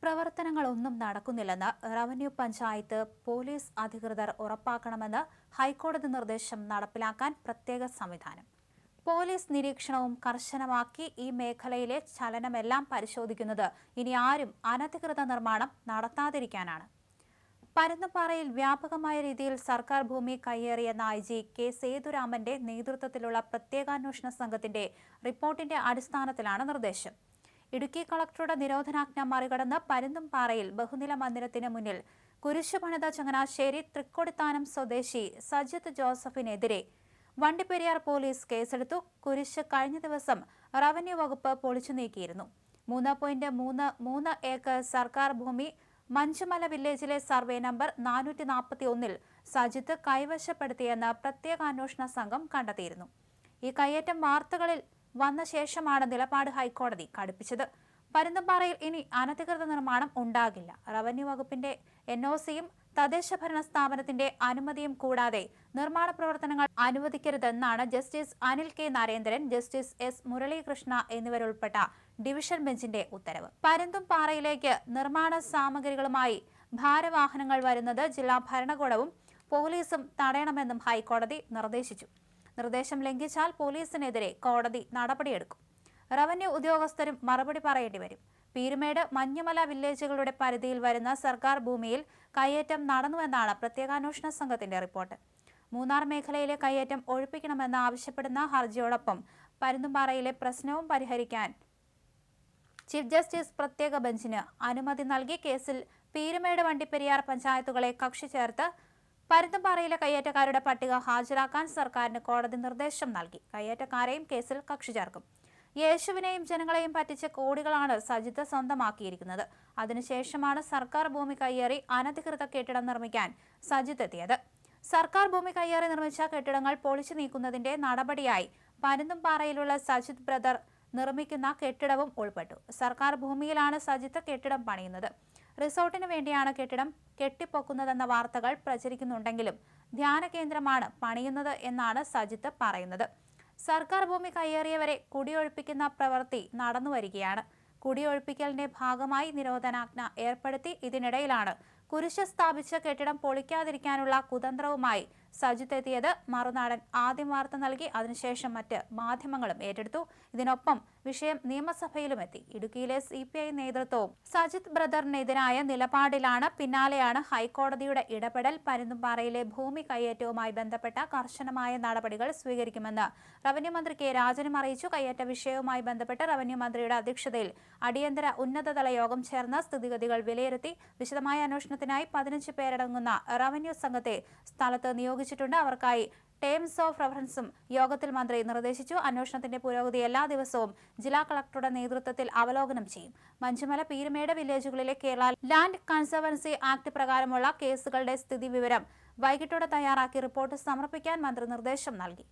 പ്രവർത്തനങ്ങളൊന്നും നടക്കുന്നില്ലെന്ന് revenue panchayat police അധികൃതർ ഉറപ്പാക്കണമെന്ന് ഹൈക്കോടതി നിർദ്ദേശം നടപ്പിലാക്കാൻ പ്രത്യേക സംവിധാനം. പോലീസ് നിരീക്ഷണവും കർശനമാക്കി ഈ മേഖലയിലെ ചലനമെല്ലാം പരിശോധിക്കുന്നത് ഇനി ആരും അനധികൃത നിർമ്മാണം നടത്താതിരിക്കാനാണ്. പരുന്തുംപാറയിൽ വ്യാപകമായ രീതിയിൽ സർക്കാർ ഭൂമി കയ്യേറിയെന്ന IG കെ സേതുരാമന്റെ നേതൃത്വത്തിലുള്ള പ്രത്യേകാന്വേഷണ സംഘത്തിന്റെ റിപ്പോർട്ടിന്റെ അടിസ്ഥാനത്തിലാണ് നിർദ്ദേശം. ഇടുക്കി കളക്ടറുടെ നിരോധനാജ്ഞ മറികടന്ന് പരുന്തുംപാറയിൽ ബഹുനില മന്ദിരത്തിന് മുന്നിൽ കുരിശുപണിത ചങ്ങനാശ്ശേരി തൃക്കൊടിത്താനം സ്വദേശി സജിത് ജോസഫിനെതിരെ വണ്ടിപ്പെരിയാർ പോലീസ് കേസെടുത്തു. കുരിശ് കഴിഞ്ഞ ദിവസം റവന്യൂ വകുപ്പ് പൊളിച്ചു നീക്കിയിരുന്നു. 3.33 ഏക്കർ സർക്കാർ ഭൂമി മഞ്ചുമല വില്ലേജിലെ സർവേ നമ്പർ 441-ൽ സജിത്ത് കൈവശപ്പെടുത്തിയെന്ന് പ്രത്യേക അന്വേഷണ സംഘം കണ്ടെത്തിയിരുന്നു. ഈ കയ്യേറ്റം വാർത്തകളിൽ വന്ന ശേഷമാണ് നിലപാട് ഹൈക്കോടതി കടുപ്പിച്ചത്. പരുന്തുംപാറയിൽ ഇനി അനധികൃത നിർമ്മാണം ഉണ്ടാകില്ല. റവന്യൂ വകുപ്പിന്റെ NOCയും തദ്ദേശഭരണ സ്ഥാപനത്തിന്റെ അനുമതിയും കൂടാതെ നിർമ്മാണ പ്രവർത്തനങ്ങൾ അനുവദിക്കരുതെന്നാണ് justice Anil K Narendran, justice S Muralikrishna എന്നിവരുൾപ്പെട്ട ഡിവിഷൻ ബെഞ്ചിന്റെ ഉത്തരവ്. പരുന്തുംപാറയിലേക്ക് നിർമ്മാണ സാമഗ്രികളുമായി ഭാരവാഹനങ്ങൾ വരുന്നത് ജില്ലാ ഭരണകൂടവും പോലീസും തടയണമെന്നും ഹൈക്കോടതി നിർദ്ദേശിച്ചു. നിർദ്ദേശം ലംഘിച്ചാൽ പോലീസിനെതിരെ കോടതി നടപടിയെടുക്കും. റവന്യൂ ഉദ്യോഗസ്ഥരും മറുപടി പറയേണ്ടി വരും. പീരുമേട്, മഞ്ഞുമല വില്ലേജുകളുടെ പരിധിയിൽ വരുന്ന സർക്കാർ ഭൂമിയിൽ കയ്യേറ്റം നടന്നുവെന്നാണ് പ്രത്യേകാന്വേഷണ സംഘത്തിന്റെ റിപ്പോർട്ട്. മൂന്നാർ മേഖലയിലെ കയ്യേറ്റം ഒഴിപ്പിക്കണമെന്ന് ആവശ്യപ്പെടുന്ന ഹർജിയോടൊപ്പം പരുന്തുംപാറയിലെ പ്രശ്നവും പരിഹരിക്കാൻ ചീഫ് ജസ്റ്റിസ് പ്രത്യേക ബെഞ്ചിന് അനുമതി നൽകി. കേസിൽ പീരുമേട്, വണ്ടിപ്പെരിയാർ പഞ്ചായത്തുകളെ കക്ഷി ചേർത്ത് പരുന്തുംപാറയിലെ കയ്യേറ്റക്കാരുടെ പട്ടിക ഹാജരാക്കാൻ സർക്കാരിന് കോടതി നിർദ്ദേശം നൽകി. കയ്യേറ്റക്കാരെയും കേസിൽ കക്ഷി ചേർക്കും. യേശുവിനെയും ജനങ്ങളെയും പറ്റിച്ച് കോടികളാണ് സജിത്ത് സ്വന്തമാക്കിയിരിക്കുന്നത്. അതിനുശേഷമാണ് സർക്കാർ ഭൂമി കയ്യേറി അനധികൃത കെട്ടിടം നിർമ്മിക്കാൻ സജിത്ത് എത്തിയത്. സർക്കാർ ഭൂമി കയ്യേറി നിർമ്മിച്ച കെട്ടിടങ്ങൾ പൊളിച്ചു നീക്കുന്നതിന്റെ നടപടിയായി പരുന്തുംപാറയിലുള്ള സജിത്ത് ബ്രദർ നിർമ്മിക്കുന്ന കെട്ടിടവും ഉൾപ്പെട്ടു. സർക്കാർ ഭൂമിയിലാണ് സജിത്ത് കെട്ടിടം പണിയുന്നത്. റിസോർട്ടിന് വേണ്ടിയാണ് കെട്ടിടം കെട്ടിപ്പൊക്കുന്നതെന്ന വാർത്തകൾ പ്രചരിക്കുന്നുണ്ടെങ്കിലും ധ്യാന കേന്ദ്രമാണ് പണിയുന്നത് എന്നാണ് സജിത്ത് പറയുന്നത്. സർക്കാർ ഭൂമി കയ്യേറിയവരെ കുടിയൊഴിപ്പിക്കുന്ന പ്രവൃത്തി നടന്നുവരികയാണ്. കുടിയൊഴിപ്പിക്കലിന്റെ ഭാഗമായി നിരോധനാജ്ഞ ഏർപ്പെടുത്തി. ഇതിനിടയിലാണ് കുരിശ് സ്ഥാപിച്ച കെട്ടിടം പൊളിക്കാതിരിക്കാനുള്ള കുതന്ത്രവുമായി സജിത്ത് എത്തിയത്. മറുനാടൻ ആദ്യം വാർത്ത നൽകി. അതിനുശേഷം മറ്റ് മാധ്യമങ്ങളും ഏറ്റെടുത്തു. ഇതിനൊപ്പം വിഷയം നിയമസഭയിലും എത്തി. ഇടുക്കിയിലെ CPI നേതൃത്വവും സജിത്ത് ബ്രദറിനെതിരായ നിലപാടിലാണ്. പിന്നാലെയാണ് ഹൈക്കോടതിയുടെ ഇടപെടൽ. പരുന്തുംപാറയിലെ ഭൂമി കയ്യേറ്റവുമായി ബന്ധപ്പെട്ട കർശനമായ നടപടികൾ സ്വീകരിക്കുമെന്ന് റവന്യൂ മന്ത്രി K രാജനും അറിയിച്ചു. കയ്യേറ്റ വിഷയവുമായി ബന്ധപ്പെട്ട് റവന്യൂ മന്ത്രിയുടെ അധ്യക്ഷതയിൽ അടിയന്തര ഉന്നതതല യോഗം ചേർന്ന് സ്ഥിതിഗതികൾ വിലയിരുത്തി. വിശദമായ അന്വേഷണത്തിനായി 15 പേരടങ്ങുന്ന റവന്യൂ സംഘത്തെ സ്ഥലത്ത് നിയോഗിച്ചിട്ടുണ്ട്. അവർക്കായി ടേംസ് ഓഫ് റെഫറൻസും യോഗത്തിൽ മന്ത്രി നിർദ്ദേശിച്ചു. അന്വേഷണത്തിന്റെ പുരോഗതി എല്ലാ ദിവസവും ജില്ലാ കളക്ടറുടെ നേതൃത്വത്തിൽ അവലോകനം ചെയ്യും. മഞ്ചുമല, പീരുമേട് വില്ലേജുകളിലെ കേരള ലാൻഡ് കൺസർവൻസി ആക്ട് പ്രകാരമുള്ള കേസുകളുടെ സ്ഥിതി വിവരം വൈകിട്ടോടെ തയ്യാറാക്കി റിപ്പോർട്ട് സമർപ്പിക്കാൻ മന്ത്രി നിർദ്ദേശം നൽകി.